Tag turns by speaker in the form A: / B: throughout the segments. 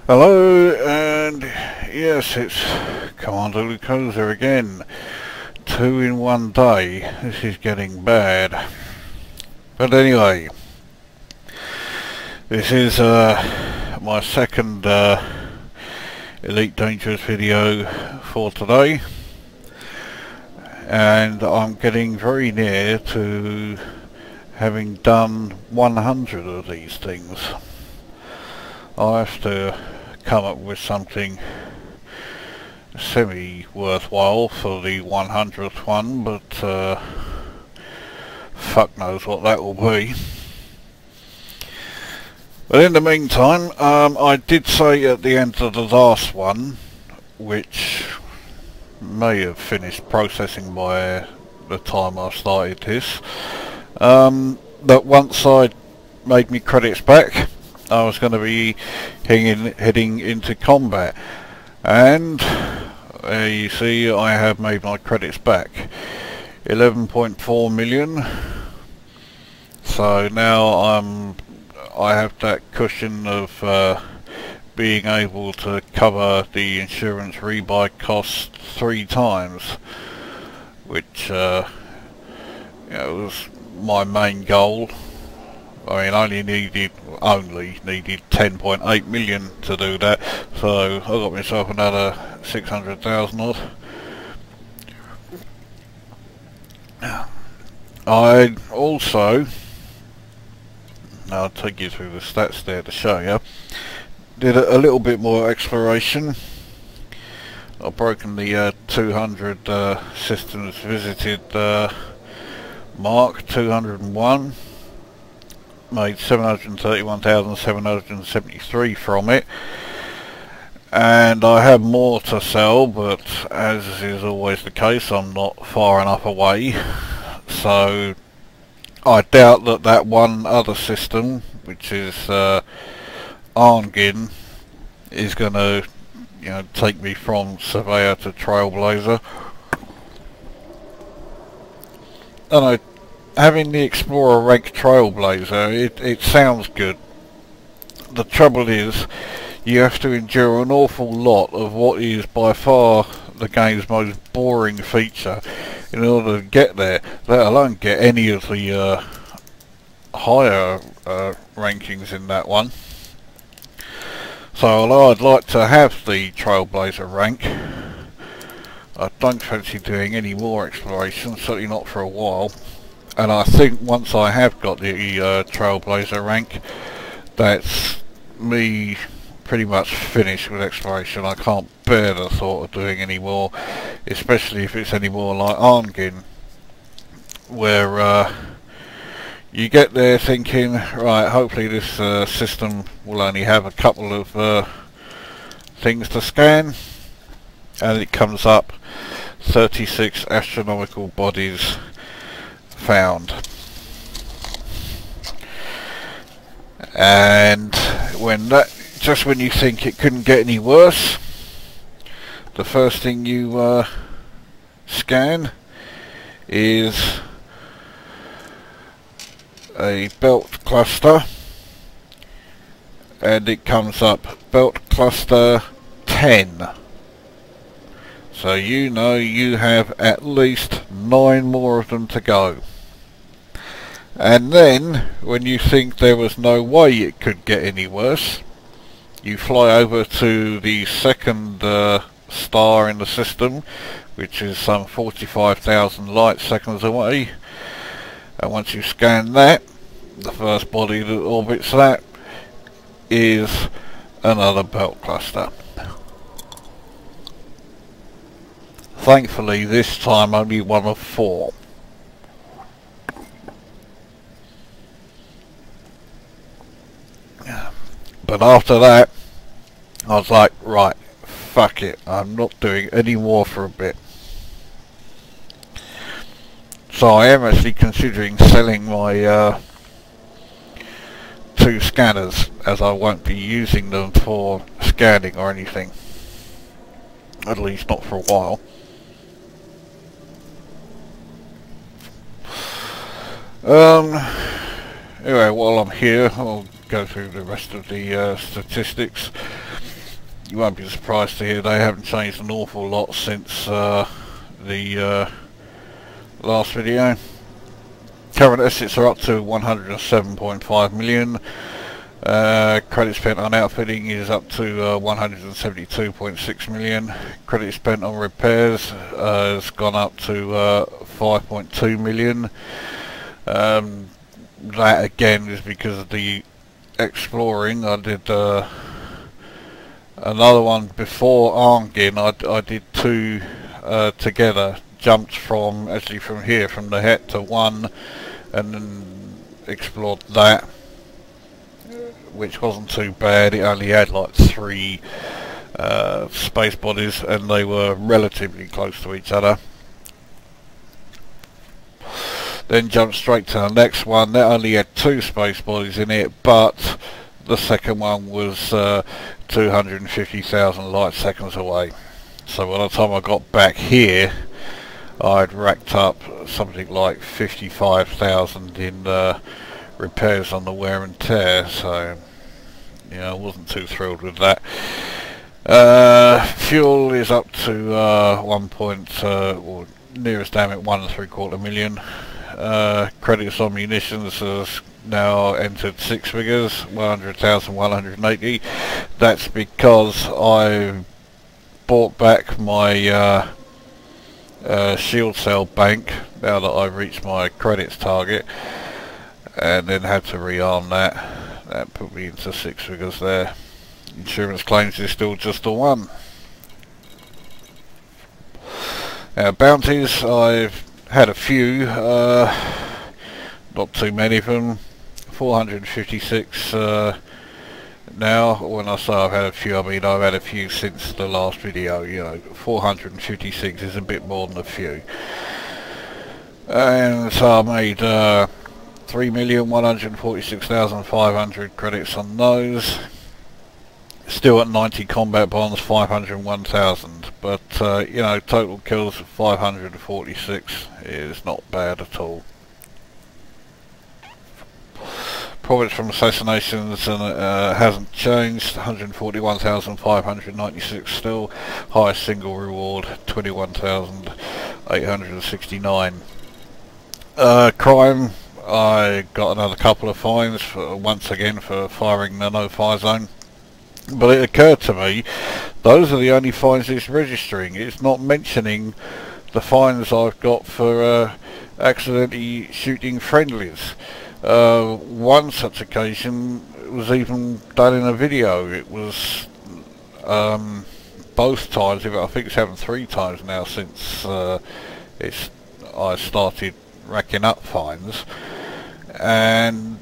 A: Hello, and yes, it's Commander Lucosa again. 2 in 1 day. This is getting bad. But anyway, this is my second Elite Dangerous video for today. And I'm getting very near to having done 100 of these things. I have to come up with something semi-worthwhile for the 100th one, but fuck knows what that will be. But in the meantime, I did say at the end of the last one, which may have finished processing by the time I started this, that once I made me credits back, I was going to be heading into combat, and you see I have made my credits back, 11.4 million. So now I have that cushion of being able to cover the insurance rebuy cost 3 times, which was my main goal. I mean, only needed 10.8 million to do that, so I got myself another 600,000 odd. I also, I'll take you through the stats there to show you, did a little bit more exploration. I've broken the 200 systems visited mark, 201. Made 731,773 from it, and I have more to sell, but as is always the case, I'm not far enough away, so I doubt that one other system, which is Arngin, is going to take me from Surveyor to Trailblazer. And having the Explorer rank Trailblazer, it sounds good. The trouble is, you have to endure an awful lot of what is by far the game's most boring feature in order to get there, let alone get any of the higher rankings in that one. So although I'd like to have the Trailblazer rank, I don't fancy doing any more exploration, certainly not for a while. And I think once I have got the Trailblazer rank, that's me pretty much finished with exploration. I can't bear the thought of doing any more, especially if it's any more like Arngin, where you get there thinking, right, hopefully this system will only have a couple of things to scan, and it comes up 36 astronomical bodies found. And just when you think it couldn't get any worse, the first thing you scan is a belt cluster, and it comes up belt cluster 10. So you have at least 9 more of them to go. And then, when you think there was no way it could get any worse, you fly over to the second star in the system, which is some 45,000 light seconds away. And once you scan that, the first body that orbits that is another belt cluster. Thankfully, this time only one of 4. But after that, I was like, right, fuck it, I'm not doing any more for a bit. So I am actually considering selling my 2 scanners, as I won't be using them for scanning or anything. At least not for a while. Anyway, while I'm here, I'll go through the rest of the statistics. you won't be surprised to hear they haven't changed an awful lot since the last video. Current assets are up to 107.5 million. Credit spent on outfitting is up to 172.6 million. Credit spent on repairs has gone up to 5.2 million. That again is because of the exploring. I did another one before Arngin. I did two together, jumped from actually from here from Nehet to one, and then explored that, which wasn't too bad. It only had like 3 space bodies and they were relatively close to each other. Then jumped straight to the next one. That only had 2 space bodies in it, but the second one was 250,000 light seconds away. So by the time I got back here, I'd racked up something like 55,000 in repairs on the wear and tear. So yeah, I wasn't too thrilled with that. Fuel is up to or nearest damn it 1.75 million. Credits on munitions has now entered 6 figures, 100,180. That's because I bought back my shield cell bank now that I've reached my credits target, and then had to rearm that. That put me into 6 figures there. Insurance claims is still just the 1. Now bounties, I've had a few, not too many of them. 456 now. When I say I've had a few, I mean I've had a few since the last video. You know, 456 is a bit more than a few. And so I made 3,146,500 credits on those. Still at 90 combat bonds, 501,000, but you know, total kills of 546 is not bad at all. Profits from assassinations hasn't changed, 141,596 still. Highest single reward, 21,869. Crime, I got another couple of fines once again for firing the no-fire zone. But it occurred to me, those are the only fines it's registering. It's not mentioning the fines I've got for accidentally shooting friendlies. One such occasion was even done in a video. It was both times, I think it's happened 3 times now since I started racking up fines. And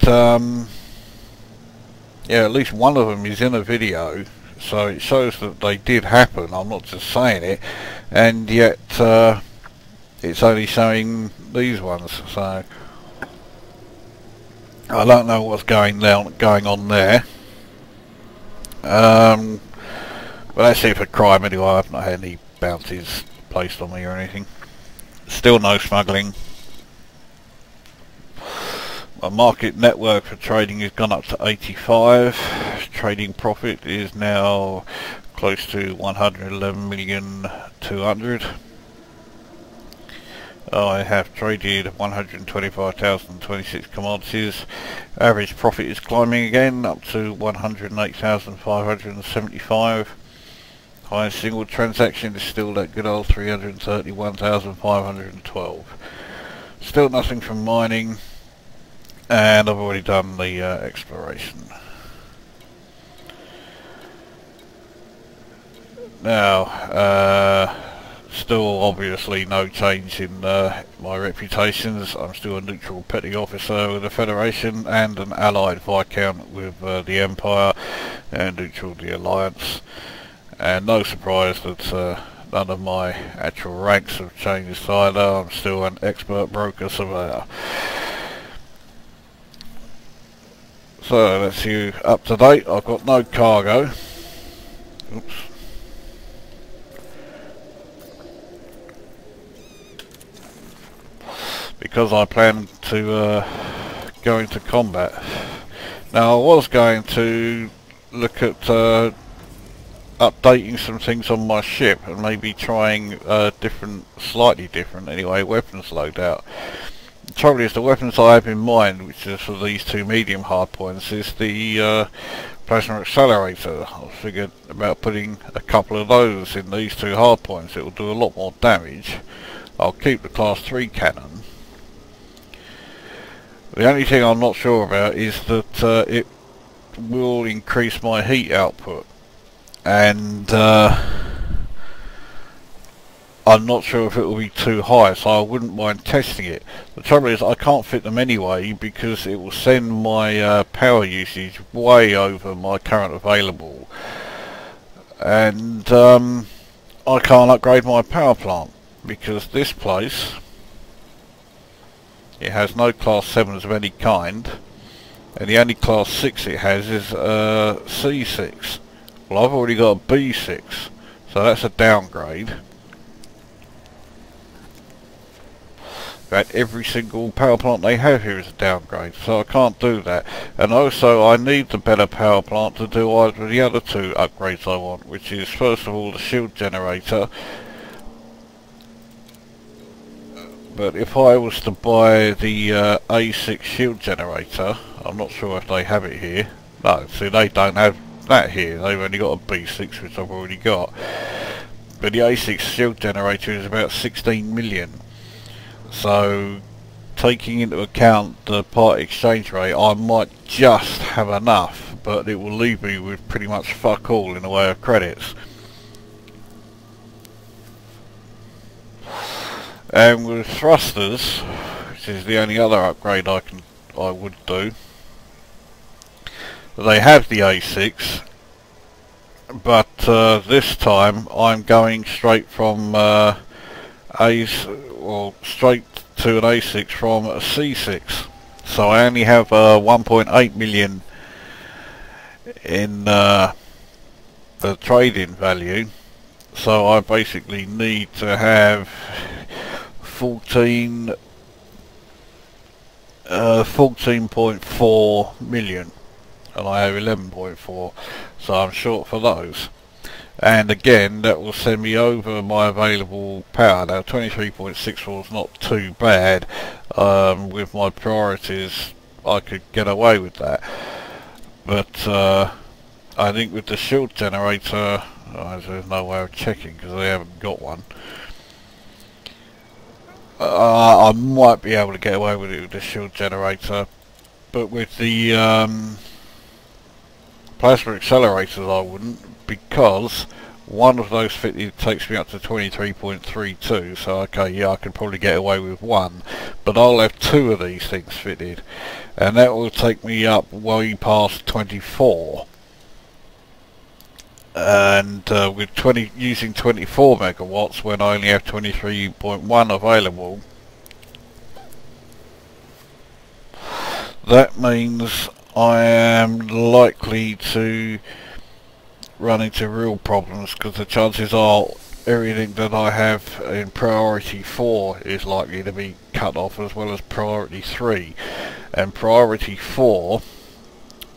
A: yeah, at least one of them is in a video, so it shows that they did happen. I'm not just saying it, and yet it's only showing these ones. So I don't know what's going on there. But that's it for crime anyway. I've not had any bounties placed on me or anything. Still no smuggling. My market network for trading has gone up to 85. Trading profit is now close to 111,200,000. I have traded 125,026 commodities. Average profit is climbing again up to 108,575. Highest single transaction is still that good old 331,512. Still nothing from mining. And I've already done the exploration. Now, still obviously no change in my reputations. I'm still a neutral petty officer with the Federation and an allied Viscount with the Empire, and neutral the Alliance. And no surprise that none of my actual ranks have changed either. I'm still an expert broker surveyor. So that's you up to date. I've got no cargo. Oops. Because I plan to go into combat. Now I was going to look at updating some things on my ship and maybe trying slightly different anyway, weapons loadout. The trouble is, the weapons I have in mind, which is for these two medium hardpoints, is the plasma accelerator. I figured about putting a couple of those in these two hardpoints. It will do a lot more damage. I'll keep the class 3 cannon. The only thing I'm not sure about is that it will increase my heat output, and I'm not sure if it will be too high, so I wouldn't mind testing it. The trouble is I can't fit them anyway because it will send my power usage way over my current available, and I can't upgrade my power plant because this place, it has no class 7s of any kind, and the only class 6 it has is C6. Well, I've already got a B6, so that's a downgrade. In fact, every single power plant they have here is a downgrade, so I can't do that. And also I need the better power plant to do either of the other two upgrades I want, which is first of all the shield generator. But if I was to buy the A6 shield generator, I'm not sure if they have it here. No, see, they don't have that here. They've only got a B6, which I've already got. But the A6 shield generator is about 16 million. So, taking into account the part exchange rate, I might just have enough, but it will leave me with pretty much fuck all in the way of credits. And with thrusters, which is the only other upgrade I would do, they have the A6, but this time I'm going straight from straight to an A6 from a C6. So I only have 1.8 million in the trade-in value. So I basically need to have 14.4 million, and I have 11.4, so I'm short for those. And again, that will send me over my available power. Now 23.64 is not too bad. With my priorities I could get away with that, but I think with the shield generator, there's no way of checking because they haven't got one. I might be able to get away with it with the shield generator, but with the plasma accelerators I wouldn't, because one of those fitted takes me up to 23.32, so okay, yeah, I could probably get away with one, but I'll have two of these things fitted, and that will take me up way past 24. And with using 24 megawatts when I only have 23.1 available, that means I am likely to run into real problems, because the chances are everything that I have in priority 4 is likely to be cut off, as well as priority 3. And priority 4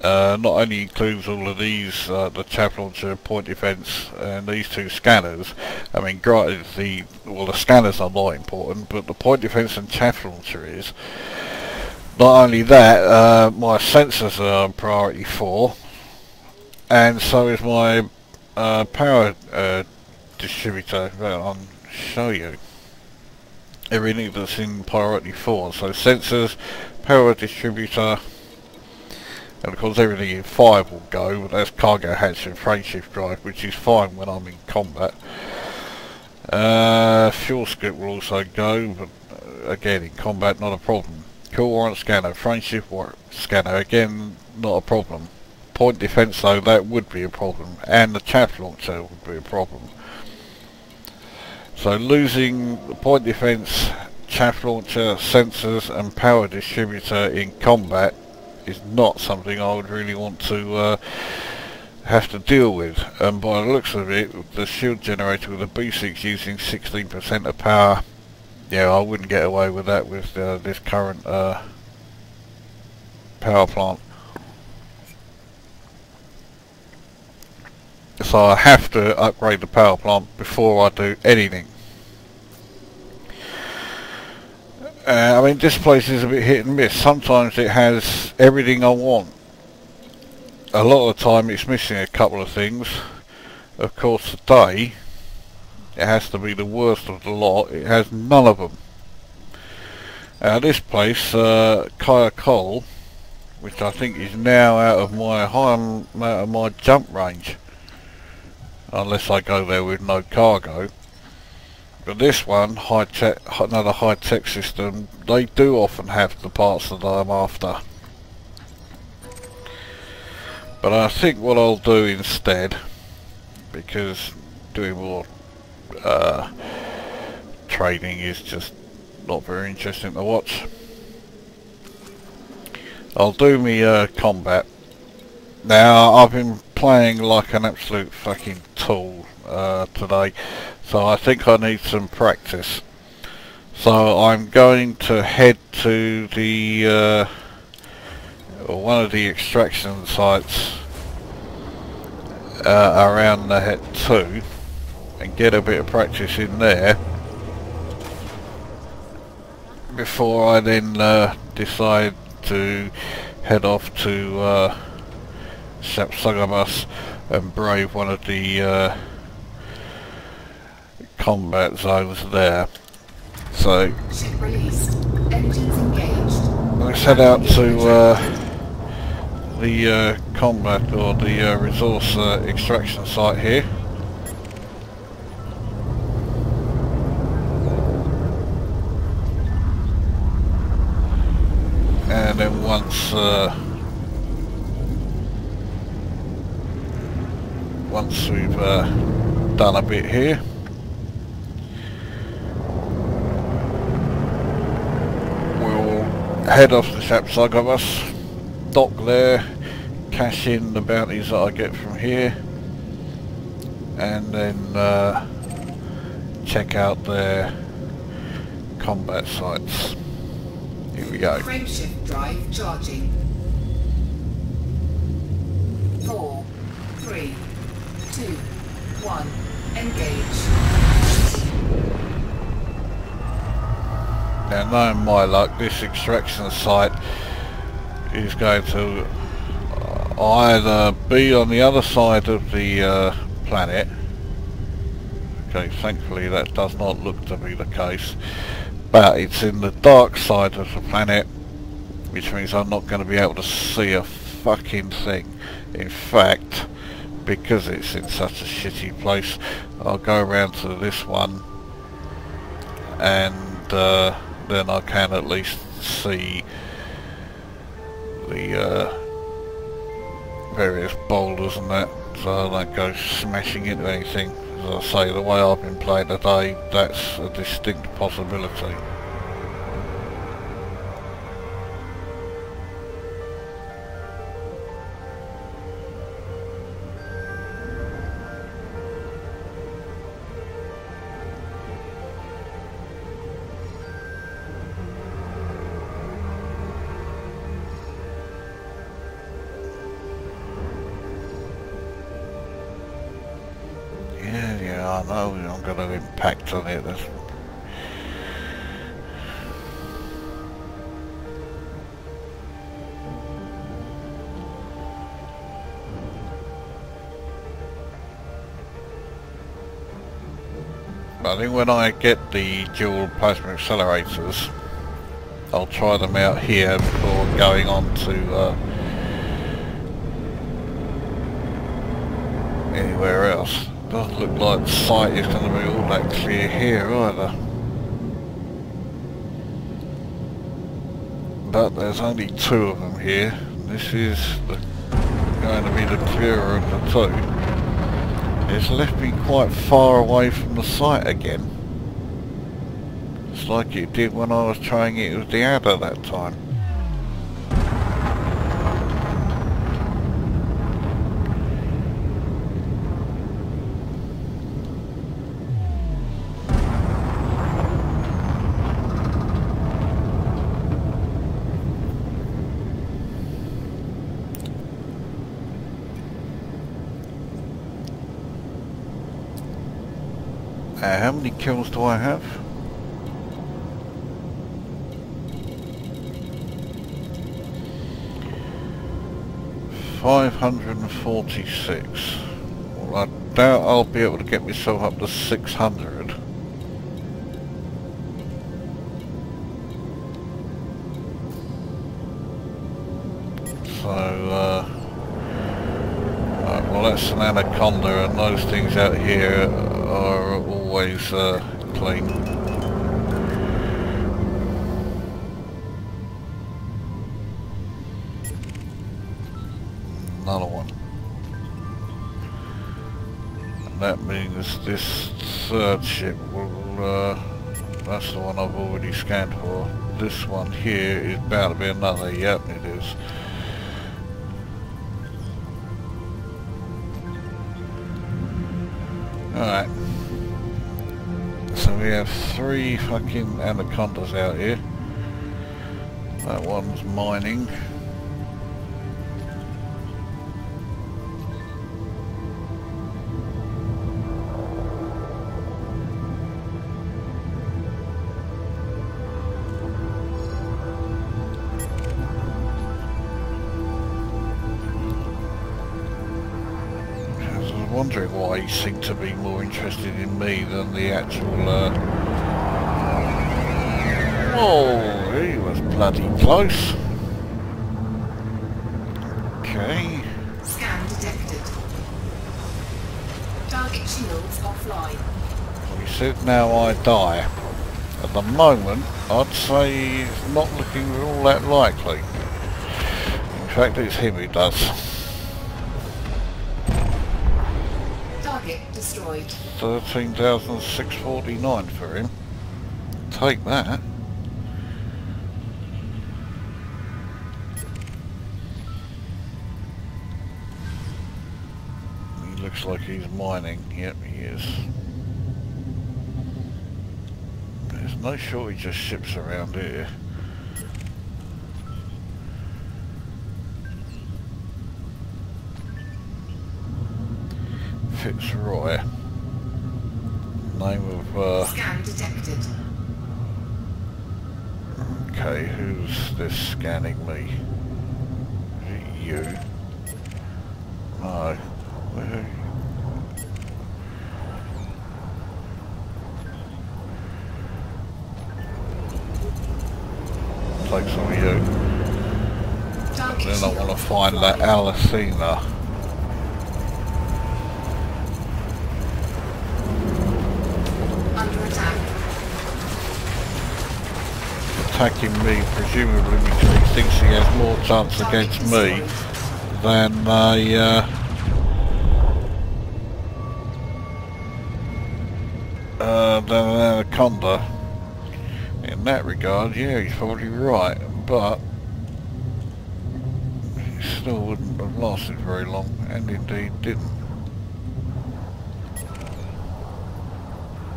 A: not only includes all of these, the chaff launcher, point defense, and these two scanners. I mean, granted, the scanners are not important, but the point defense and chaff launcher is. Not only that, my sensors are on priority 4, and so is my power distributor. I'll show you everything that's in priority 4. So sensors, power distributor, and of course everything in 5 will go, but that's cargo hatch and frame shift drive, which is fine when I'm in combat. Fuel scoop will also go, but again in combat not a problem. Cool warrant scanner, frame shift warrant scanner, again not a problem. Point defense though, that would be a problem, and the chaff launcher would be a problem. So losing the point defense, chaff launcher, sensors and power distributor in combat is not something I would really want to have to deal with. And by the looks of it, the shield generator with a B6 using 16% of power, yeah, I wouldn't get away with that with this current power plant. So I have to upgrade the power plant before I do anything. I mean, this place is a bit hit and miss. Sometimes it has everything I want. A lot of the time it's missing a couple of things. Of course today, it has to be the worst of the lot. It has none of them. This place, Kaya Cole, which I think is now out of my jump range. Unless I go there with no cargo. But this one, another high-tech system, they do often have the parts that I'm after. But I think what I'll do instead, because doing more trading is just not very interesting to watch, I'll do me combat. Now, I've been playing like an absolute fucking tool today, so I think I need some practice. So I'm going to head to the one of the extraction sites around Nehet 2 and get a bit of practice in there before I then decide to head off to Shapsugabus and brave one of the combat zones there. So let's head out to the combat or the resource extraction site here. And then once we've done a bit here, we'll head off to Shapsugabus, dock there, cash in the bounties that I get from here, and then check out their combat sites. Here we go.
B: Frameshift drive charging. 4, 3, 2, 1. Engage.
A: Now, knowing my luck, this extraction site is going to either be on the other side of the planet. Okay, thankfully that does not look to be the case. But it's in the dark side of the planet, which means I'm not going to be able to see a fucking thing. In fact, because it's in such a shitty place, I'll go around to this one and then I can at least see the various boulders and that, so I don't go smashing into anything. As I say, the way I've been playing today, that's a distinct possibility. Yeah, I know I'm going to impact on it. I think when I get the dual plasma accelerators, I'll try them out here before going on to anywhere else. Doesn't look like the site is going to be all that clear here either. But there's only 2 of them here. This is going to be the clearer of the 2. It's left me quite far away from the site again. It's like it did when I was trying it with the adder that time. How many kills do I have? $546. Well, I doubt I'll be able to get myself up to 600. So, well, that's an anaconda, and those things out here are always clean. Another one. And that means this third ship will, that's the one I've already scanned for. This one here is bound to be another. Yep, it is. Alright. So we have 3 fucking anacondas out here. That one's mining. Wondering why he seemed to be more interested in me than the actual oh, he was bloody close. Okay.
B: Scan detected. Target shields offline.
A: He said now I die. At the moment I'd say it's not looking all that likely. In fact, it's him who does.
B: Destroyed.
A: 13,649 for him. Take that. He looks like he's mining. Yep, he is. There's no shortage of ships around here. Fitzroy. Name of
B: scan detected.
A: Okay, who's this scanning me? Is it you? No. Take some of you. Then I want to find that Alicina. Attacking me, presumably because he thinks he has more chance against me than an anaconda. In that regard, yeah, he's probably right, but he still wouldn't have lasted very long, and indeed didn't.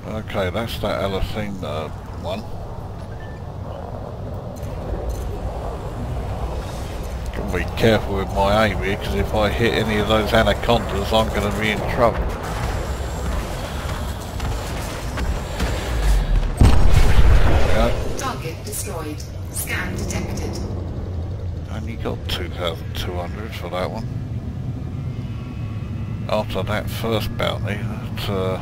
A: Okay, that's that Alicina one. Be careful with my aim here, because if I hit any of those anacondas I'm going to be in trouble.
B: Target destroyed. Scan detected.
A: Only got 2,200 for that one. After that first bounty, that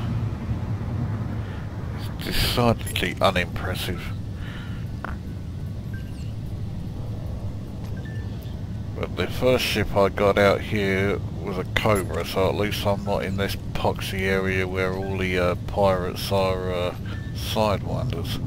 A: is decidedly unimpressive. But the first ship I got out here was a Cobra, so at least I'm not in this poxy area where all the pirates are sidewinders.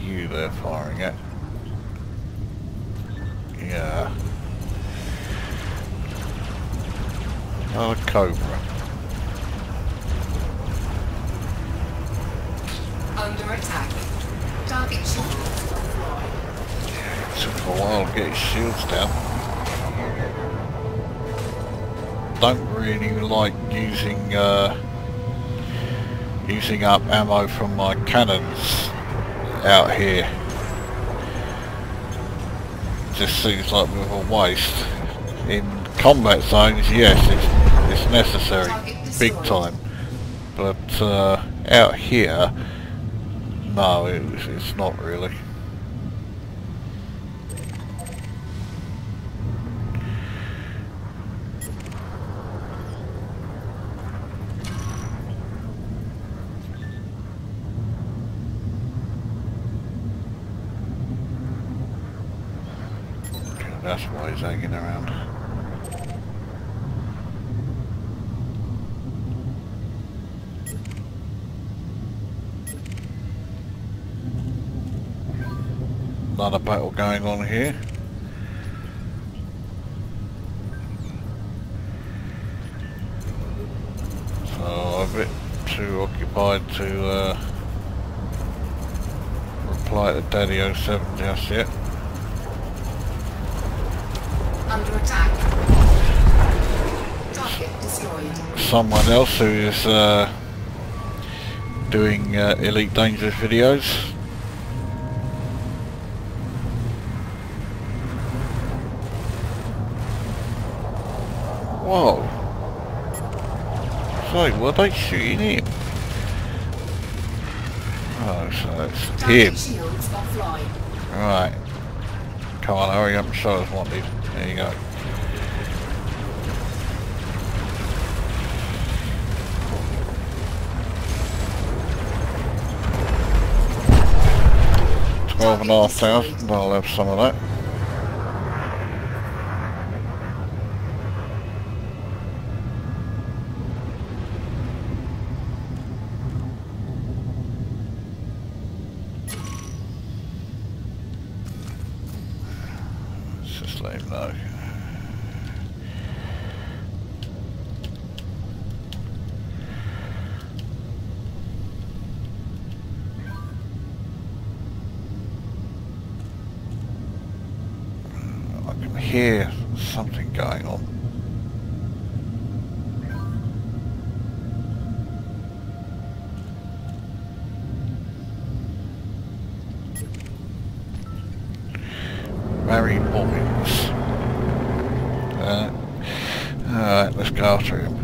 A: You they're firing at? Yeah. Another Cobra.
B: Under attack. Target shields offline.
A: Took a while to get his shields down. don't really like using using up ammo from my cannons out here. Just seems like a bit of a waste. In combat zones, yes, it's necessary, big time. But out here, no, it's not really. That's why he's hanging around. Another battle going on here. So I'm a bit too occupied to reply to Daddy 07 just yet.
B: Under attack. Target destroyed.
A: Someone else who is doing Elite Dangerous videos. Whoa. So, were they shooting him? Oh, so that's him.
B: Shields offline.
A: Right. Come on, hurry up and show us what these. There you go. $12,500. I'll have some of that. Let's just let him know. I can hear something going on. Marine bombings. Alright, let's go after him.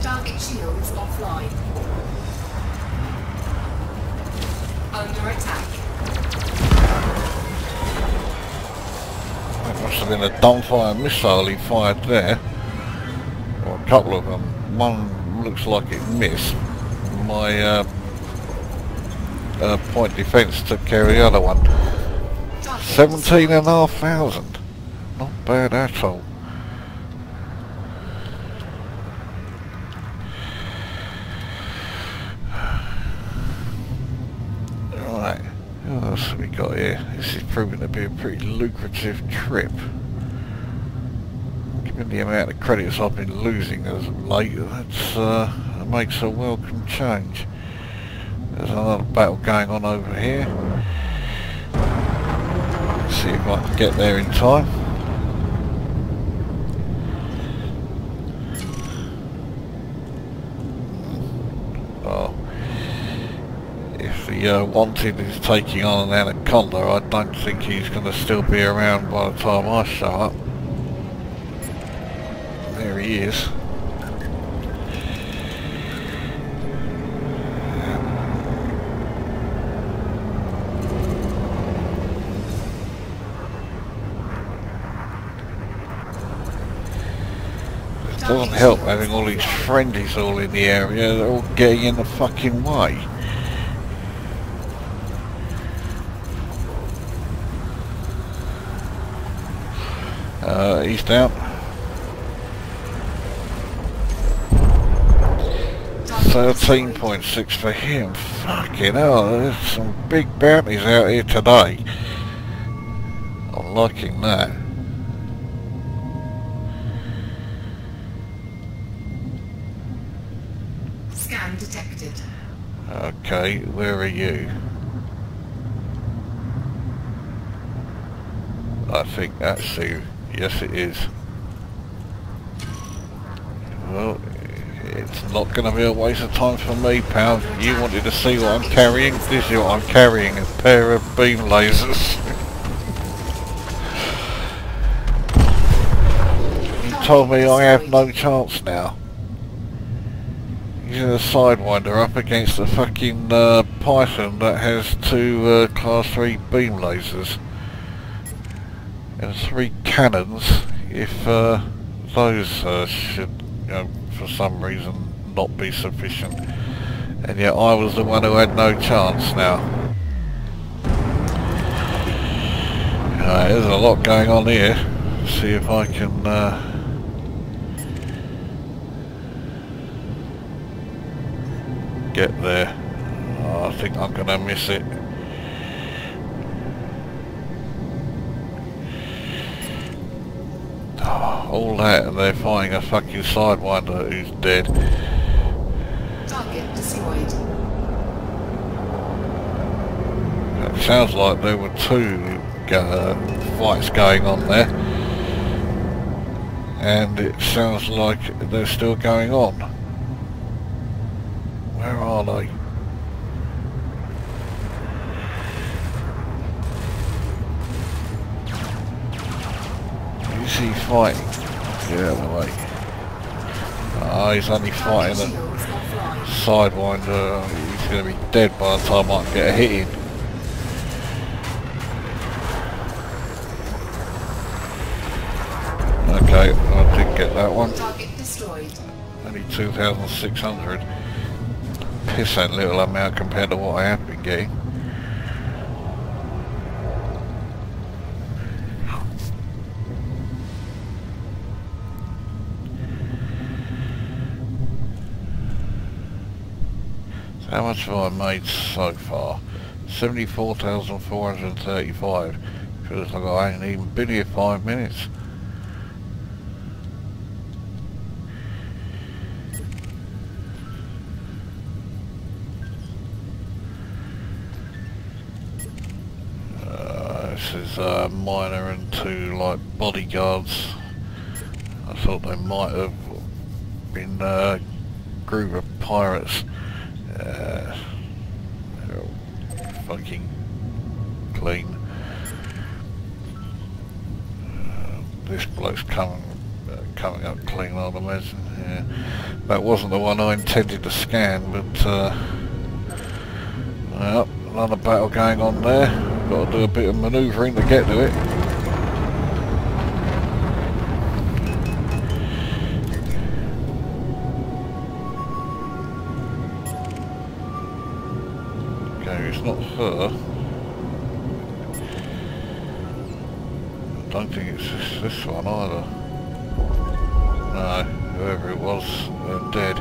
B: Target shields offline. Under attack.
A: That must have been a dumbfire missile he fired there. Or a couple of them. One looks like it missed. My point defence took care of the other one. 17,500. Not bad at all. Right, what else have we got here? This is proving to be a pretty lucrative trip. Given the amount of credits I've been losing as of late, that makes a welcome change. There's another battle going on over here. Let's see if I can get there in time. Oh, if the Wanted is taking on an Anaconda, I don't think he's going to still be around by the time I show up. There he is. It doesn't help having all these friendlies all in the area. They're all getting in the fucking way. He's down. 13.6 for him. Fucking hell, there's some big bounties out here today. I'm liking that.
B: Scan detected.
A: Okay, where are you? I think that's you. Yes, it is. Well, it's not going to be a waste of time for me, pal. You wanted to see what I'm carrying? This is what I'm carrying, a pair of beam lasers. You told me I have no chance now. Using a Sidewinder up against a fucking Python that has two class 3 beam lasers. And 3 cannons, if those should, you know, for some reason not be sufficient. And yet I was the one who had no chance now. There's a lot going on here. See if I can get there. Oh, I think I'm gonna miss it. All that and they're fighting a fucking Sidewinder who's dead.
B: Target destroyed.
A: It sounds like there were 2 fights going on there. And it sounds like they're still going on. Where are they? Who's he fighting? Get out of the way. Ah, he's only fighting a Sidewinder. He's going to be dead by the time I can get a hit in. Okay, I did get that one.
B: Target destroyed.
A: Only 2,600. Pissant little amount compared to what I have been getting. How much have I made so far? 74,435. Feels like I ain't even been here 5 minutes. This is a miner and 2 like bodyguards. I thought they might have been a group of pirates. They're all fucking clean. This bloke's coming up clean, I'd imagine. Yeah. That wasn't the one I intended to scan, but well, another battle going on there. Got to do a bit of manoeuvring to get to it. It's not her. I don't think it's this one either. No, whoever it was, they're dead.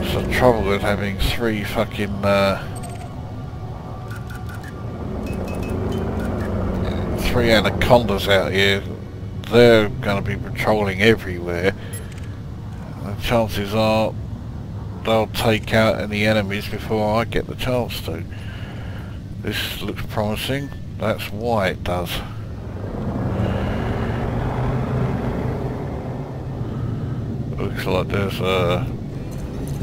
A: It's the trouble with having 3 fucking 3 anacondas out here. They're going to be patrolling everywhere. The chances are they'll take out any enemies before I get the chance to. This looks promising. That's why it does. Looks like there's a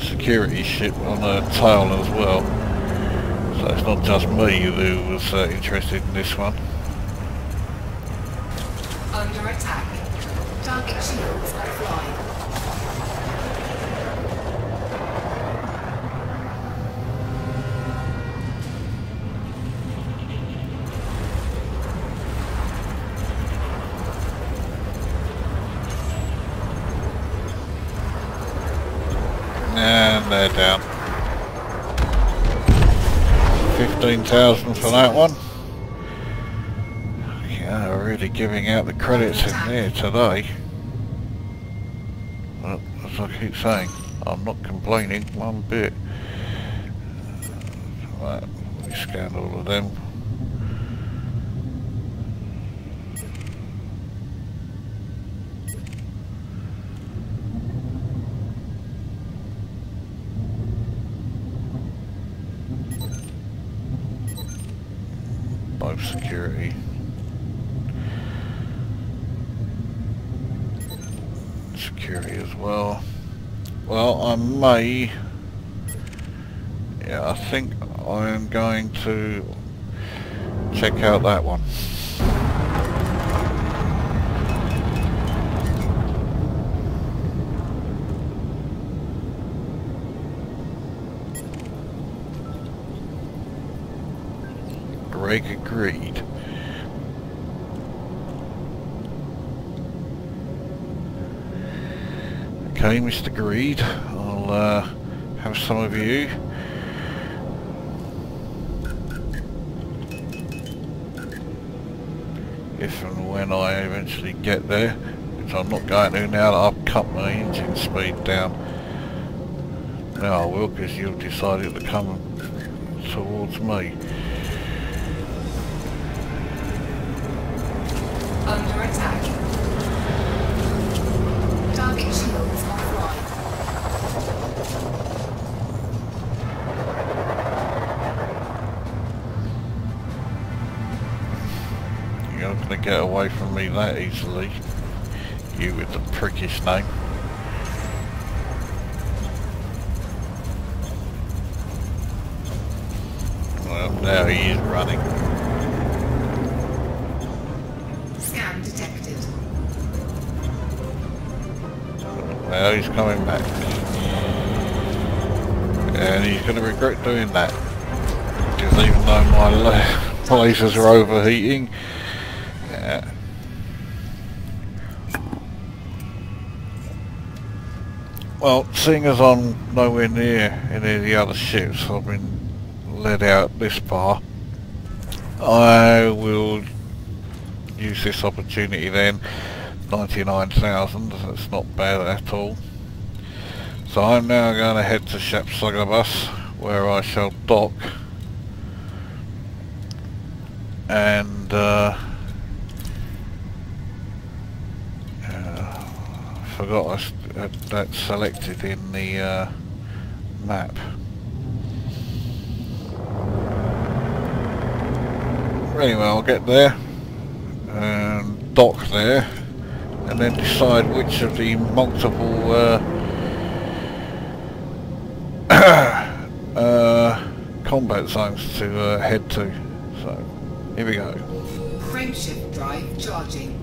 A: security ship on a tail as well. So it's not just me who was interested in this one.
B: Under attack. Target shields offline.
A: And they're down. 15,000 for that one. Yeah, we're really giving out the credits in here today. Well, as I keep saying, I'm not complaining one bit. Right, we scanned all of them. security. Security as well. Well, I may... Yeah, I think I am going to check out that one. Greg agreed. Okay, Mr. Greed, I'll have some of you. If and when I eventually get there, which I'm not going to now that I've cut my engine speed down. Now I will, because you've decided to come towards me.
B: Under attack. Target shields offline.
A: You're not going to get away from me that easily. You with the prickish name. Well, now he is running.
B: Scan detected.
A: Well, he's coming back. And he's going to regret doing that. Because even though my lasers are overheating, yeah. Well, seeing as I'm nowhere near any of the other ships, I've been led out this far, I will use this opportunity then. 99,000, that's not bad at all. So I'm now going to head to Shapsugabus, where I shall dock and forgot that's selected in the map. Anyway, I'll get there and dock there, and then decide which of the multiple combat zones to head to. So, here we go.
B: Frameshift drive charging.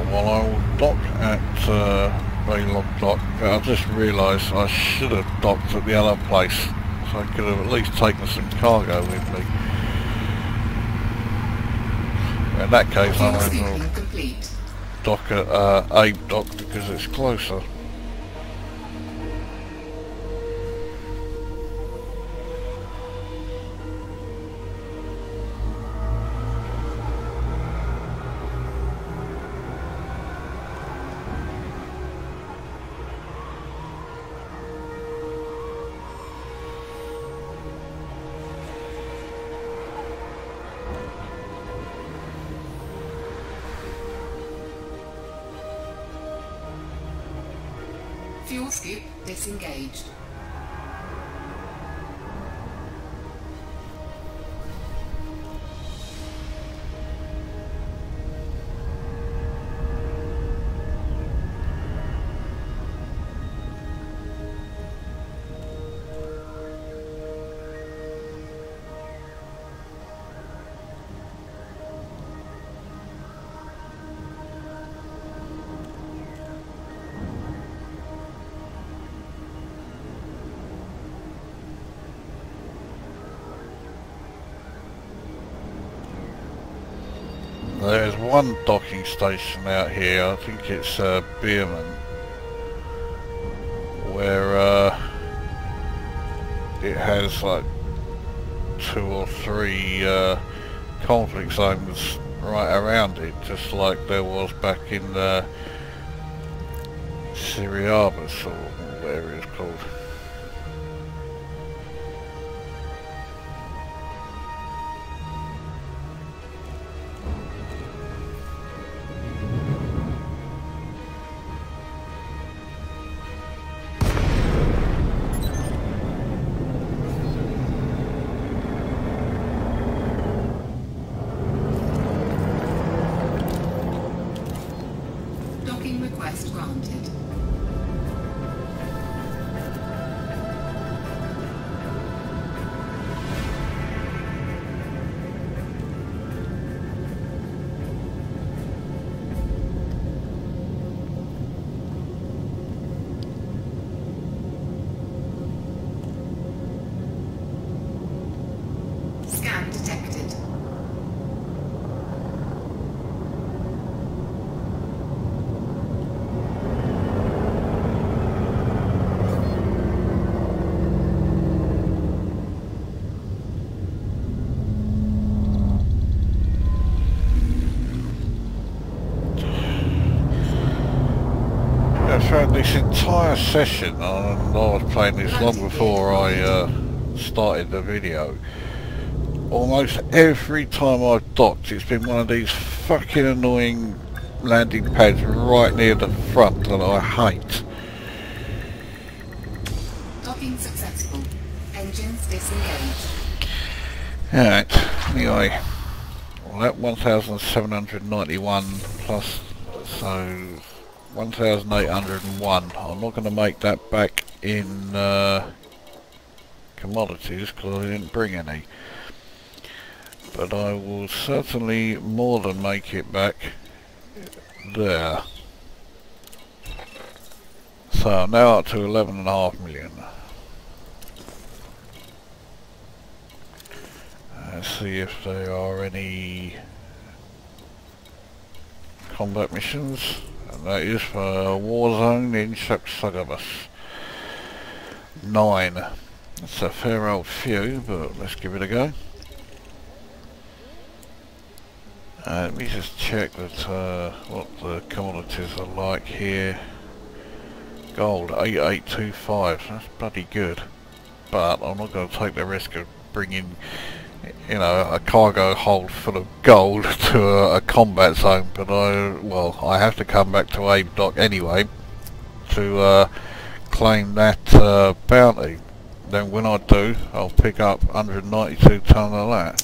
A: Well, I will dock at Baylog Dock. I just realised I should have docked at the other place, so I could have at least taken some cargo with me. In that case, I'm going to dock at Abe Dock because it's closer.
B: Fuel skip disengaged.
A: There's one docking station out here, I think it's Bierman, where it has like 2 or 3 conflict zones right around it, just like there was back in Shapsugabus or whatever it's called.
B: Request granted. Scan detected.
A: Throughout this entire session, and I was playing this long before I started the video, almost every time I've docked it's been one of these fucking annoying landing pads right near the front that I hate.
B: Docking successful. Engines disengaged.
A: Alright, anyway, well, that 1791 plus, so 1801. I'm not going to make that back in commodities because I didn't bring any, but I will certainly more than make it back there. So I'm now up to 11.5 million. Let's see if there are any combat missions. And that is for Warzone in Shapsugabus. 9. That's a fair old few, but let's give it a go. Let me just check that what the commodities are like here. Gold 8825. That's bloody good, but I'm not going to take the risk of bringing, you know, a cargo hold full of gold to a combat zone. But I have to come back to Abe Dock anyway to claim that bounty. Then when I do, I'll pick up 192 tonne of that.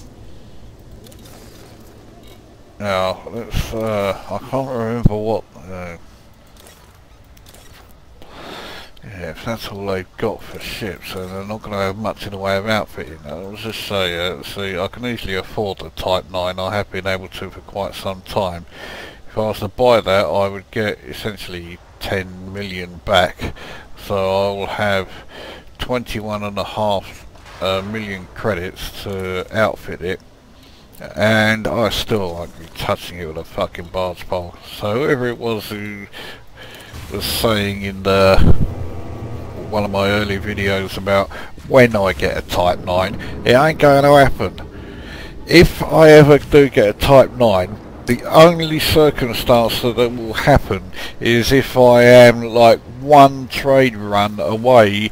A: Now let's I can't remember what yeah, if that's all they've got for ships, so they're not going to have much in the way of outfitting. Let's just say, see, I can easily afford the Type 9, I have been able to for quite some time. If I was to buy that, I would get essentially 10 million back, so I will have 21.5 million credits to outfit it, and I still won't be touching it with a fucking barge pole. So whoever it was who was saying in one of my early videos about when I get a Type 9, it ain't going to happen. If I ever do get a Type 9, the only circumstance that will happen is if I am like one trade run away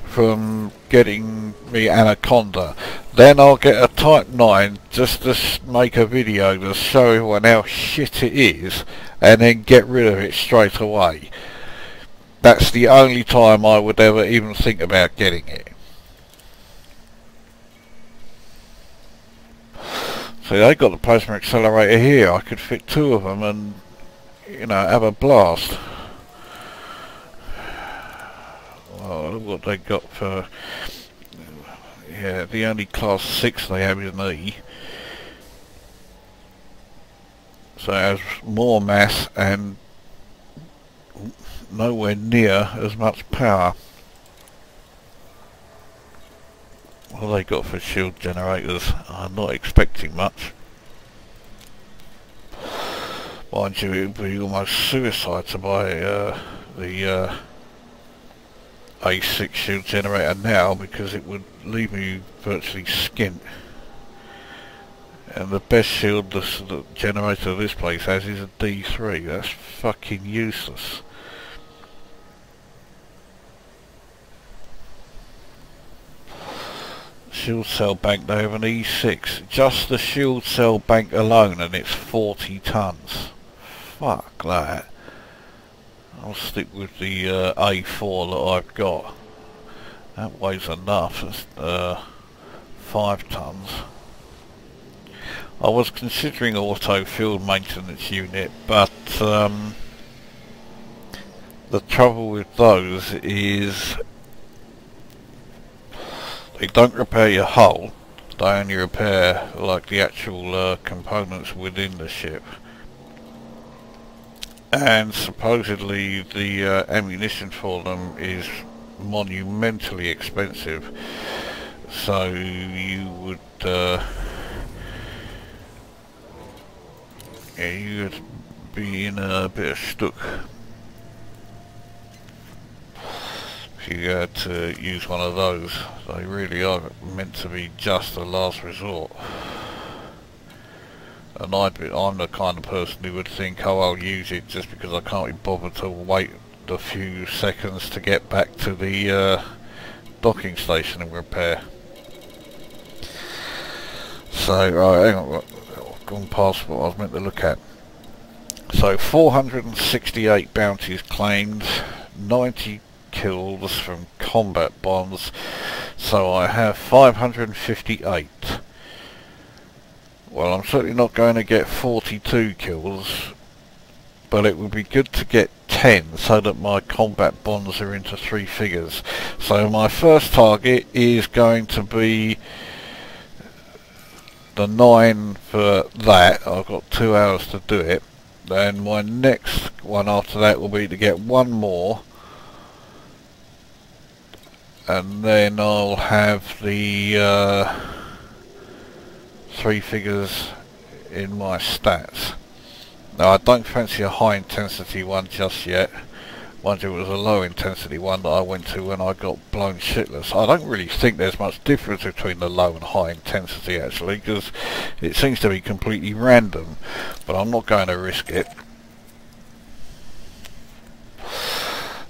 A: from getting me Anaconda. Then I'll get a Type 9 just to make a video to show everyone how shit it is, and then get rid of it straight away. That's the only time I would ever even think about getting it. See, they got the plasma accelerator here. I could fit 2 of them and, you know, have a blast. Well, look what they got for, yeah, the only class 6 they have is an E. So it has more mass and nowhere near as much power. What have they got for shield generators? I'm not expecting much. Mind you, it would be almost suicide to buy the A6 shield generator now, because it would leave me virtually skint. And the best shield the generator this place has is a D3. That's fucking useless. Shield cell bank, they have an E6. Just the shield cell bank alone and it's 40 tons. Fuck that. I'll stick with the A4 that I've got. That weighs enough. That's 5 tons. I was considering auto field maintenance unit, but the trouble with those is they don't repair your hull, they only repair like the actual components within the ship. And supposedly the ammunition for them is monumentally expensive, so you would you'd be in a bit of stuck if you had to use one of those. They really are meant to be just a last resort. And I'm the kind of person who would think, oh, I'll use it just because I can't be bothered to wait a few seconds to get back to the docking station and repair. So, right, hang on, I've gone past what I was meant to look at. So, 468 bounties claimed, 90 kills from combat bombs, so I have 558. Well, I'm certainly not going to get 42 kills, but it would be good to get 10 so that my combat bonds are into 3 figures. So my first target is going to be the 9 for that. I've got 2 hours to do it. Then my next one after that will be to get 1 more, and then I'll have the 3 figures in my stats. Now, I don't fancy a high intensity one just yet. Mind you, it was a low intensity one that I went to when I got blown shitless. I don't really think there's much difference between the low and high intensity actually, because it seems to be completely random, but I'm not going to risk it.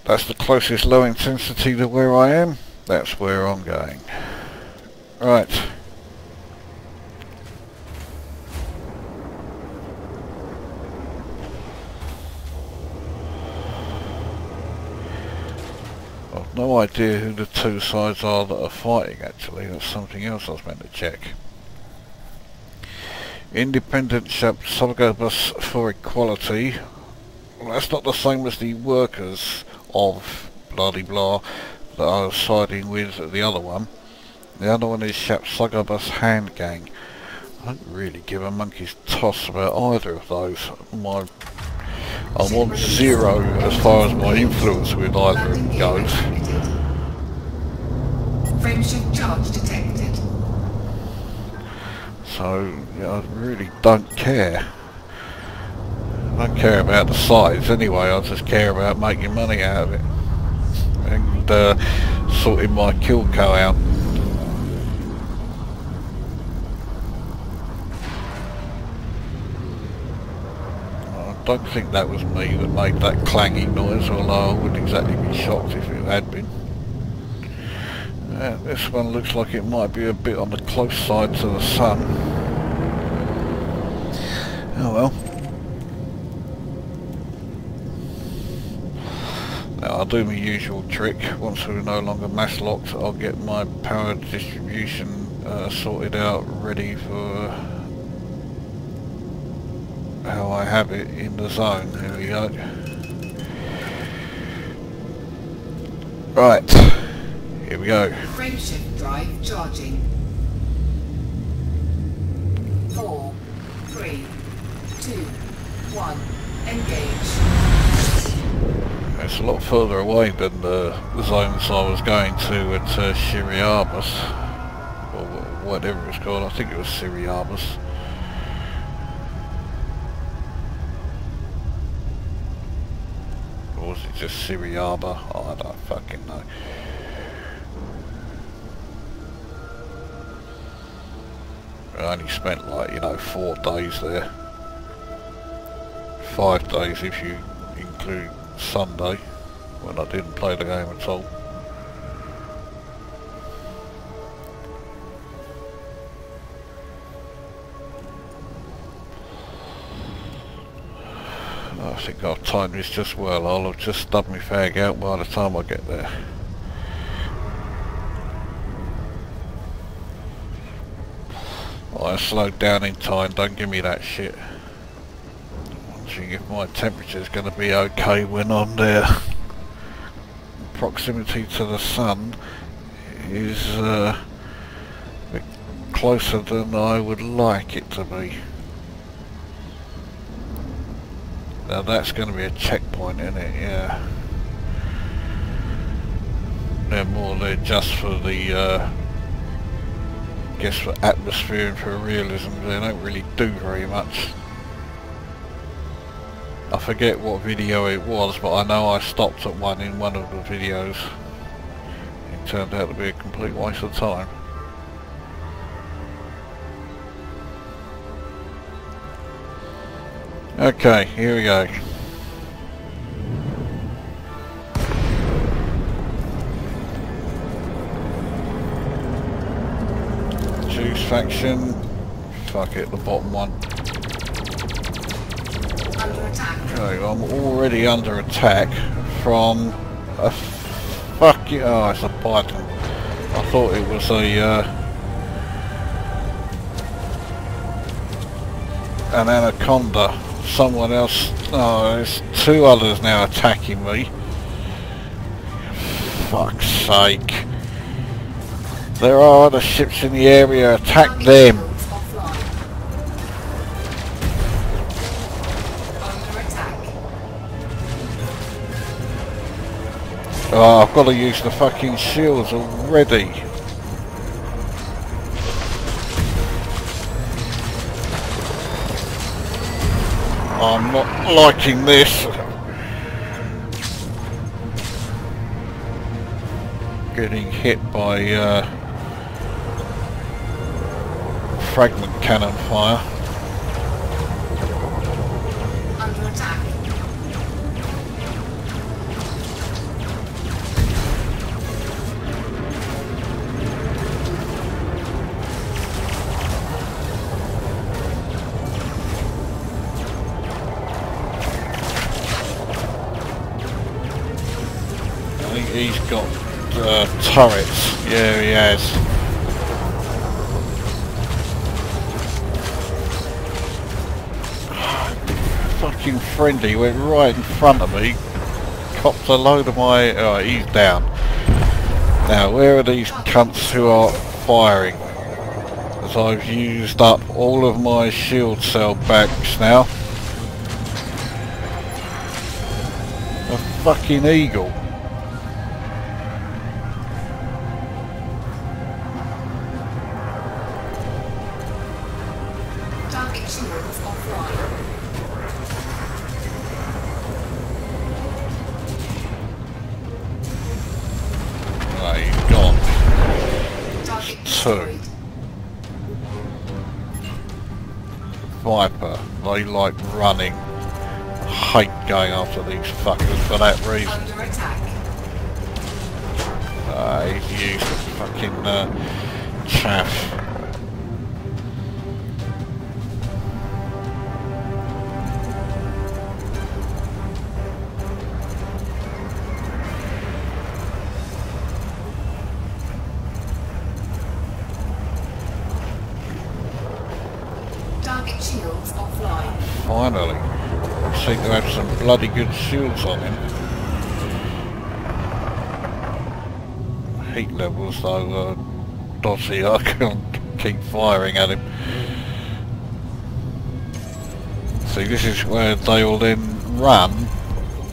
A: That's the closest low intensity to where I am. That's where I'm going. Right. I've no idea who the 2 sides are that are fighting actually. That's something else I was meant to check. Independent Shapsugabus for equality. Well, that's not the same as the workers of bloody blah that I was siding with the other one. The other one is Shapsugabus Hand Gang. I don't really give a monkey's toss about either of those. I want 0 as far as my influence with either of them goes.
B: Frameshift charge detected.
A: So, yeah, I really don't care. I don't care about the size anyway, I just care about making money out of it. And sorting my kill co out. I don't think that was me that made that clanging noise, although I wouldn't exactly be shocked if it had been. This one looks like it might be a bit on the close side to the sun. Oh well. Now I'll do my usual trick. Once we're no longer mass locked, I'll get my power distribution sorted out, ready for how I have it in the zone. Here we go. Right, here we go.
B: Frameshift drive charging. 4, 3, 2, 1. Engage.
A: It's a lot further away than the zones I was going to at Shapsugabus, or whatever it's called. I think it was Shapsugabus. just Siriaba. I don't fucking know. I only spent like, you know, 4 days there. 5 days if you include Sunday, when I didn't play the game at all. I think I've timed this just well. I'll have just stubbed my fag out by the time I get there. I slowed down in time, don't give me that shit. Wondering if my temperature's going to be okay when I'm there. Proximity to the sun is a bit closer than I would like it to be. Now that's going to be a checkpoint, isn't it? Yeah. They're more there just for the, guess for atmosphere and for realism. They don't really do very much. I forget what video it was, but I know I stopped at one in one of the videos. It turned out to be a complete waste of time. Okay, here we go. Choose faction. Fuck it, the bottom one.
B: Under attack.
A: Okay, I'm already under attack from a fucking... oh, it's a python. I thought it was a... an anaconda. Someone else... oh, there's 2 others now attacking me. Fuck's sake. There are other ships in the area, attack them.
B: Under attack.
A: Oh, I've got to use the fucking shields already. I'm not liking this. Getting hit by fragment cannon fire.
B: Under attack.
A: I think he's got turrets. Yeah, he has. Fucking friendly, went right in front of me, copped a load of my... oh, he's down. Now, where are these cunts who are firing? As I've used up all of my shield cell bags now. A fucking eagle.
B: Target shields offline.
A: Right, he's gone.
B: Target
A: 2.
B: destroyed.
A: Viper, they like running. Hate going after these fuckers for that reason.
B: Under attack.
A: He's used the fucking chaff.
B: Target shields offline.
A: Finally. Seem to have some bloody good shields on him. Heat levels though dodgy. I can't keep firing at him. See, this is where they will then run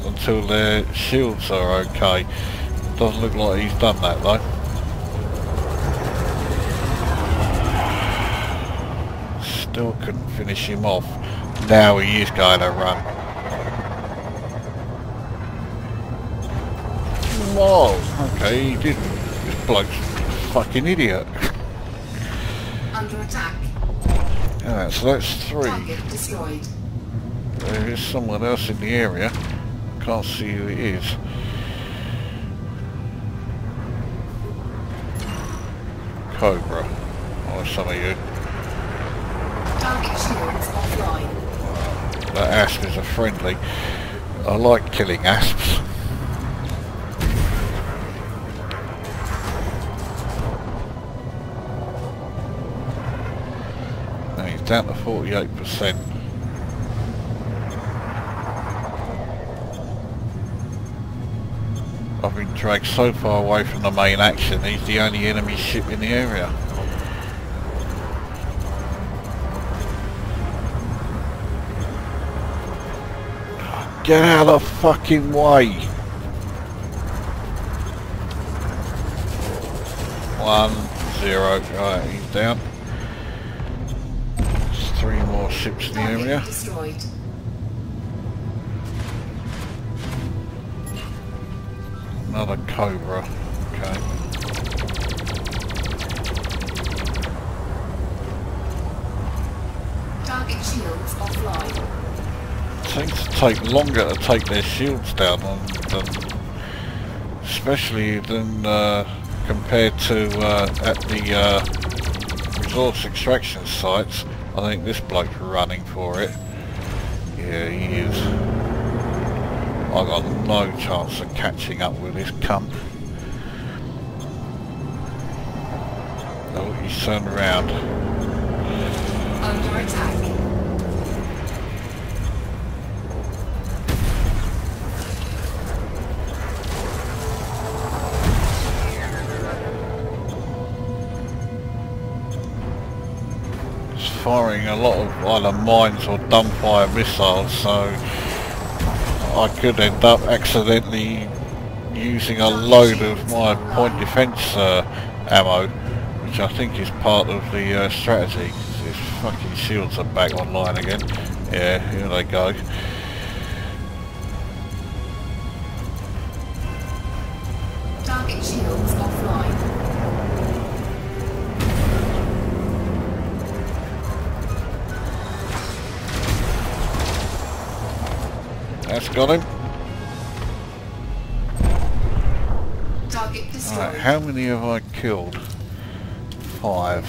A: until their shields are okay. Doesn't look like he's done that though. Still couldn't finish him off. Now he is going to run. Whoa! Okay, he didn't. This bloke's a fucking idiot.
B: Under attack.
A: Alright, so that's 3.
B: Target destroyed.
A: There is someone else in the area. Can't see who it is. Cobra. Oh, some of you.
B: Target shields offline.
A: That asp is a friendly. I like killing asps. Now he's down to 48%. I've been dragged so far away from the main action, he's the only enemy ship in the area. Get out of the fucking way! 1, 0, right, he's down. There's 3 more ships in the area.
B: Destroyed.
A: Another Cobra, okay.
B: Target shields offline.
A: Seems to take longer to take their shields down than especially than compared to at the resource extraction sites. I think this bloke's running for it. Yeah, he is. I've got no chance of catching up with this cunt. Oh, he's turned around.
B: Under attack.
A: Firing a lot of either mines or dumbfire missiles, so I could end up accidentally using a load of my point defense ammo, which I think is part of the strategy. These fucking shields are back online again. Yeah, here they go.
B: Target shields offline.
A: That's got him.
B: Target destroyed.
A: Alright, how many have I killed? 5.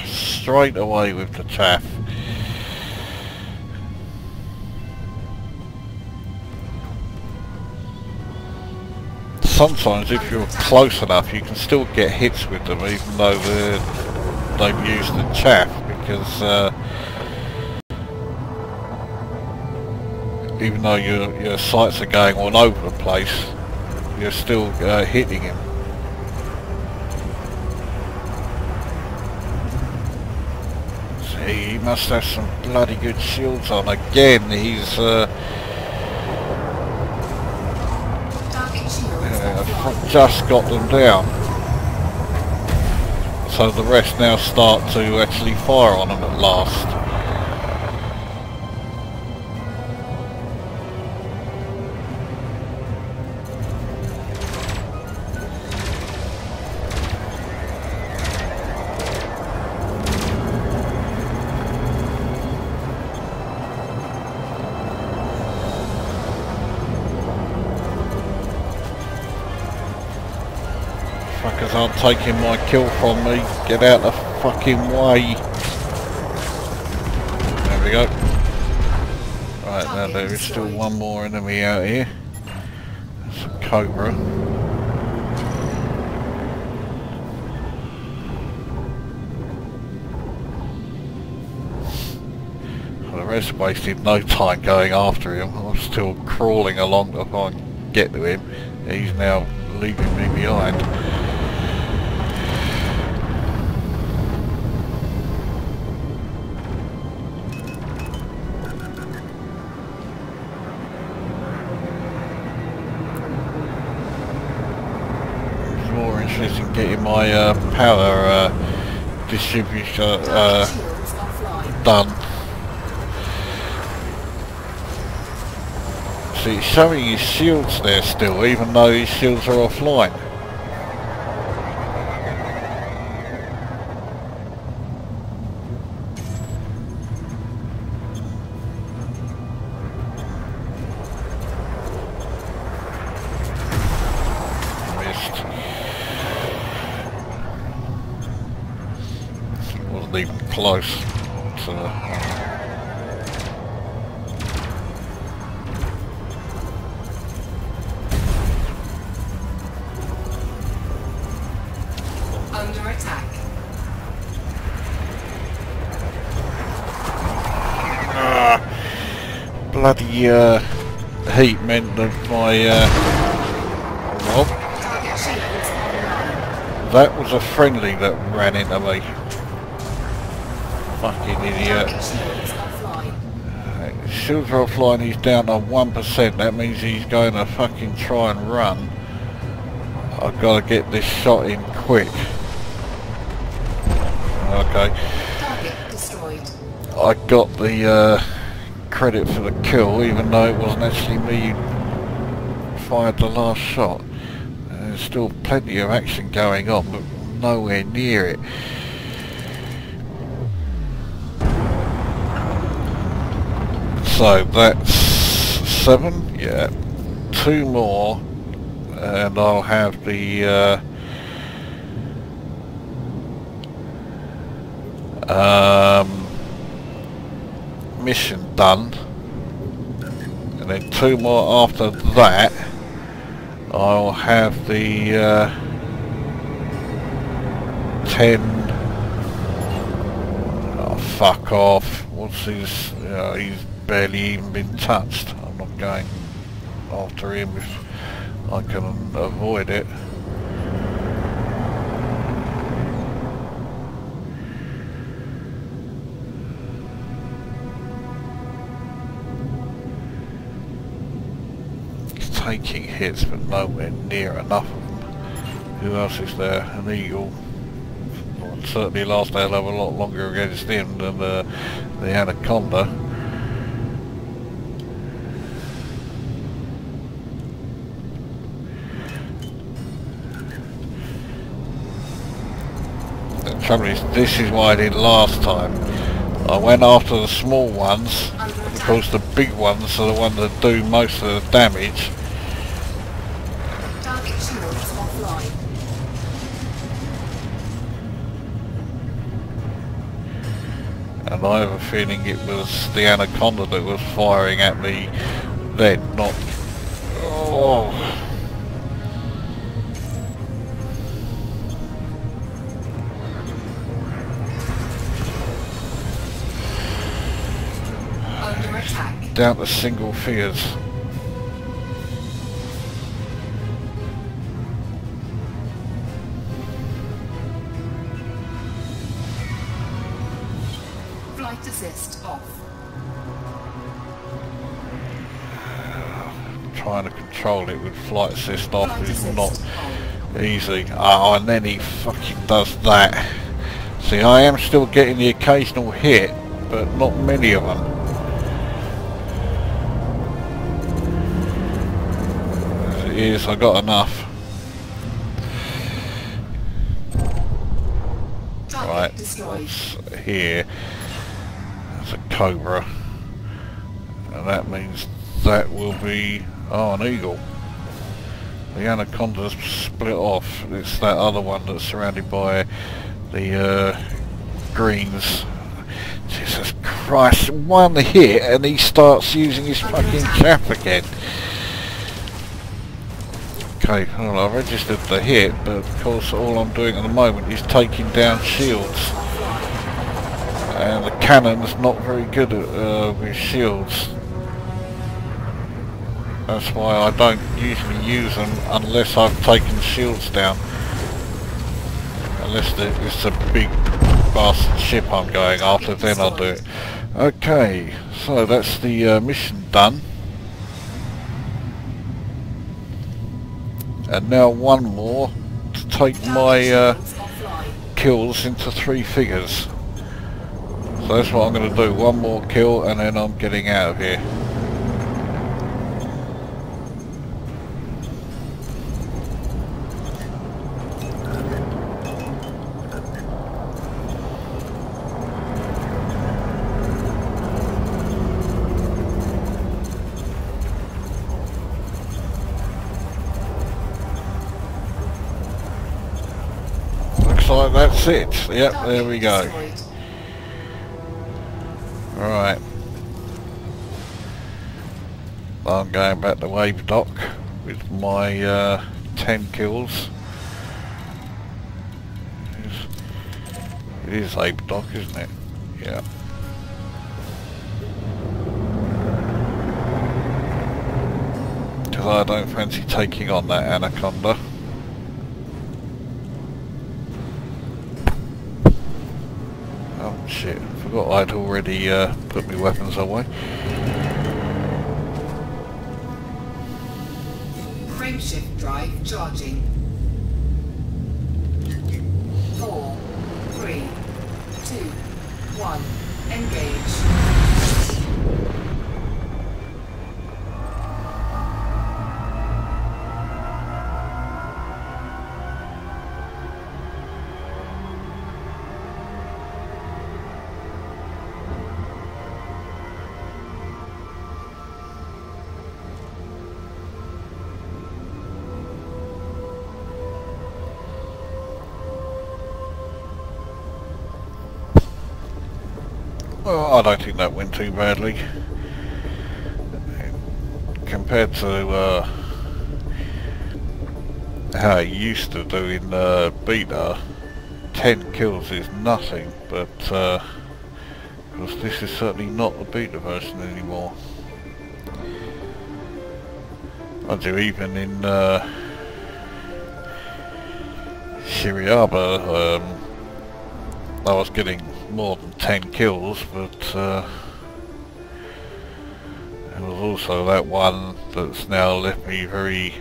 A: Straight away with the chaff. Sometimes if you're close enough you can still get hits with them even though they've used the chaff, because even though your sights are going all over the place, you're still hitting him. See, he must have some bloody good shields on. Again, he's I've just got them down, so the rest now start to actually fire on them at last. Fuckers aren't taking my kill from me. Get out the fucking way. There we go. Right, now there is still one more enemy out here. That's a Cobra. The rest wasted no time going after him. I'm still crawling along to try and get to him. He's now leaving me behind. getting my power distributor
B: Target shields offline.
A: done. See, it's showing his shields there still, even though his shields are offline. Wasn't even close to
B: Under attack.
A: bloody heat meant that my well,
B: Target shields online.
A: that was a friendly that ran into me. Fucking idiot.
B: Target shields offline.
A: Shields are offline, he's down to 1%. That means he's going to fucking try and run. I've got to get this shot in quick. Okay.
B: Target destroyed.
A: I got the credit for the kill, even though it wasn't actually me who fired the last shot. There's still plenty of action going on, but nowhere near it. So that's 7, yeah. 2 more, and I'll have the mission done, and then 2 more after that. I'll have the 10. Oh, fuck off! What's his? He's barely even been touched. I'm not going after him if I can avoid it. He's taking hits, but nowhere near enough of them. Who else is there? An eagle. Well, certainly last day I'll have a lot longer against him than the anaconda. The trouble is, this is why I did last time. I went after the small ones because the big ones are the ones that do most of the damage.
B: Target shields offline.
A: And I have a feeling it was the anaconda that was firing at me then, not... Oh.
B: Under attack.
A: Down to single figures.
B: Flight assist off.
A: Trying to control it with flight assist off
B: Flight
A: is
B: assist
A: not
B: on.
A: easy. Oh, and then he fucking does that. See, I am still getting the occasional hit, but not many of them. As it is, I got enough.
B: Target
A: Right,
B: destroyed.
A: what's here? That's a cobra. And that means that will be... Oh, an eagle. The anaconda's split off. It's that other one that's surrounded by the greens. Jesus Christ, one hit and he starts using his fucking chaff again. Okay, well, I registered the hit, but of course all I'm doing at the moment is taking down shields. And the cannon's not very good at, with shields. That's why I don't usually use them unless I've taken shields down. Unless it's a big bastard ship I'm going after, then I'll do it. Okay, so that's the mission done. And now one more to take my kills into 3 figures. So that's what I'm going to do. One more kill and then I'm getting out of here. Like that's it. Yep, there we go. Right. I'm going back to wave dock with my 10 kills. It is wave dock, isn't it? Yeah. Because I don't fancy taking on that anaconda. Shit, I forgot I'd already put my weapons away.
B: Frameshift drive charging. 4, 3, 2, 1, engage.
A: Well, I don't think that went too badly. Compared to how I used to do in beta, 10 kills is nothing, but because this is certainly not the beta version anymore. I do even in Shiriaba, I was getting more than 10 kills, but there was also that one that's now left me very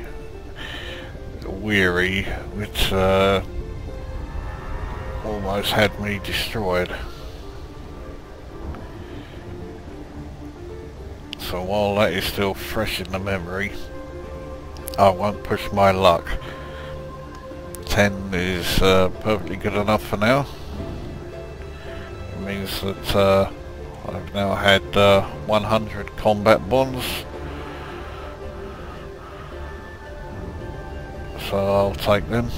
A: weary, which almost had me destroyed. So while that is still fresh in the memory, I won't push my luck. 10 is perfectly good enough for now. Means that I've now had 100 combat bonds, so I'll take them.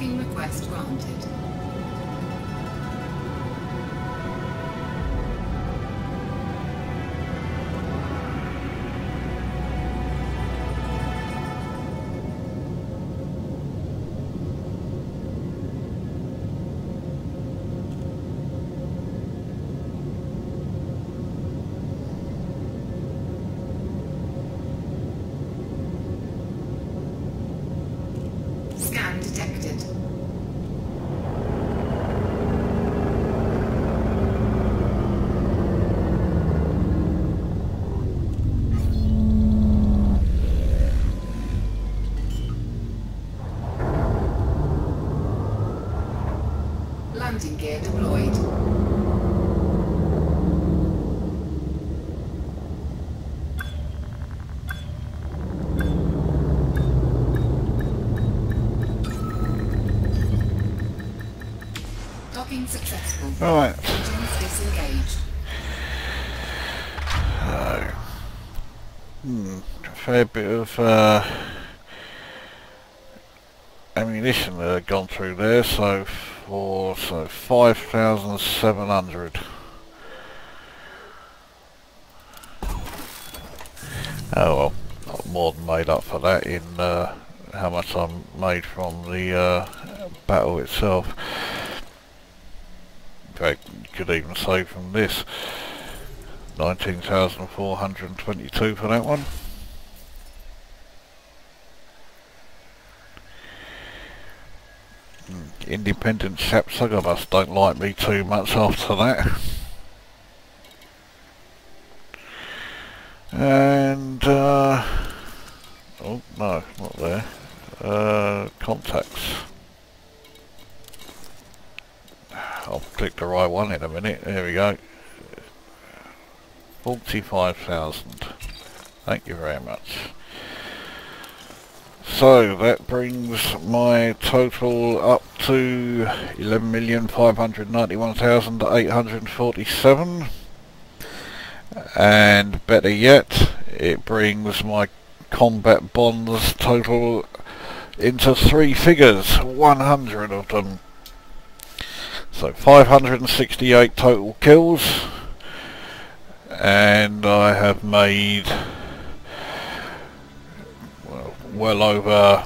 B: Request granted. Scan detected. Landing gear deployed. Docking successful.
A: Alright.
B: Engines disengaged.
A: A fair bit of ammunition that had gone through there, so 5,700. Oh well, I'm more than made up for that in how much I'm made from the battle itself. In fact, you could even say from this, 19,422 for that one. Independent Shapsugabus don't like me too much after that. And oh no, not there. Contacts. I'll click the right one in a minute. There we go. 45,000. Thank you very much. So that brings my total up to 11,591,847. And better yet, it brings my combat bonds total into 3 figures, 100 of them. So 568 total kills, and I have made well over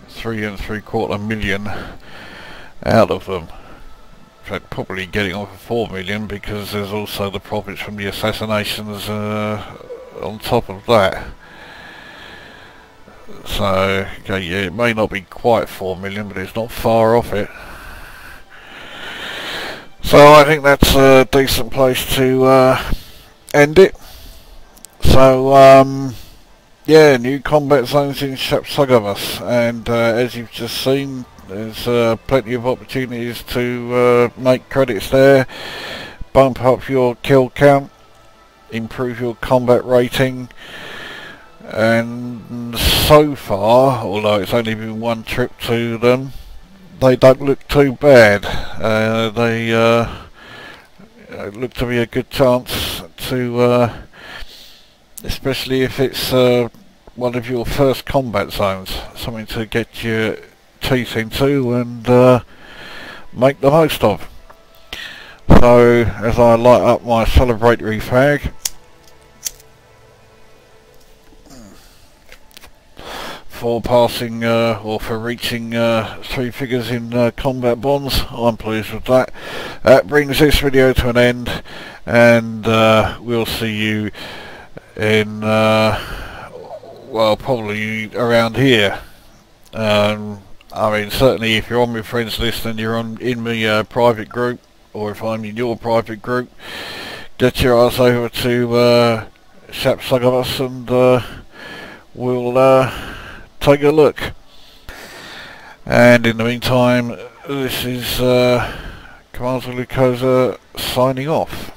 A: 3.75 million out of them. In fact, probably getting on for 4 million, because there's also the profits from the assassinations on top of that. So, okay, yeah, it may not be quite 4 million, but it's not far off it. So I think that's a decent place to end it. So, yeah, new combat zones in Shapsugabus, and as you've just seen, there's plenty of opportunities to make credits there, bump up your kill count, improve your combat rating, and so far, although it's only been one trip to them, they don't look too bad. They look to be a good chance to, especially if it's one of your first combat zones, something to get your teeth into and make the most of. So as I light up my celebratory fag, for passing or for reaching 3 figures in combat bonds, I'm pleased with that. That brings this video to an end, and we'll see you in well, probably around here. I mean, certainly if you're on my friends list and you're in my private group, or if I'm in your private group, get your ass over to Shapsugabus and we'll take a look. And in the meantime, this is Commander Lucosa signing off.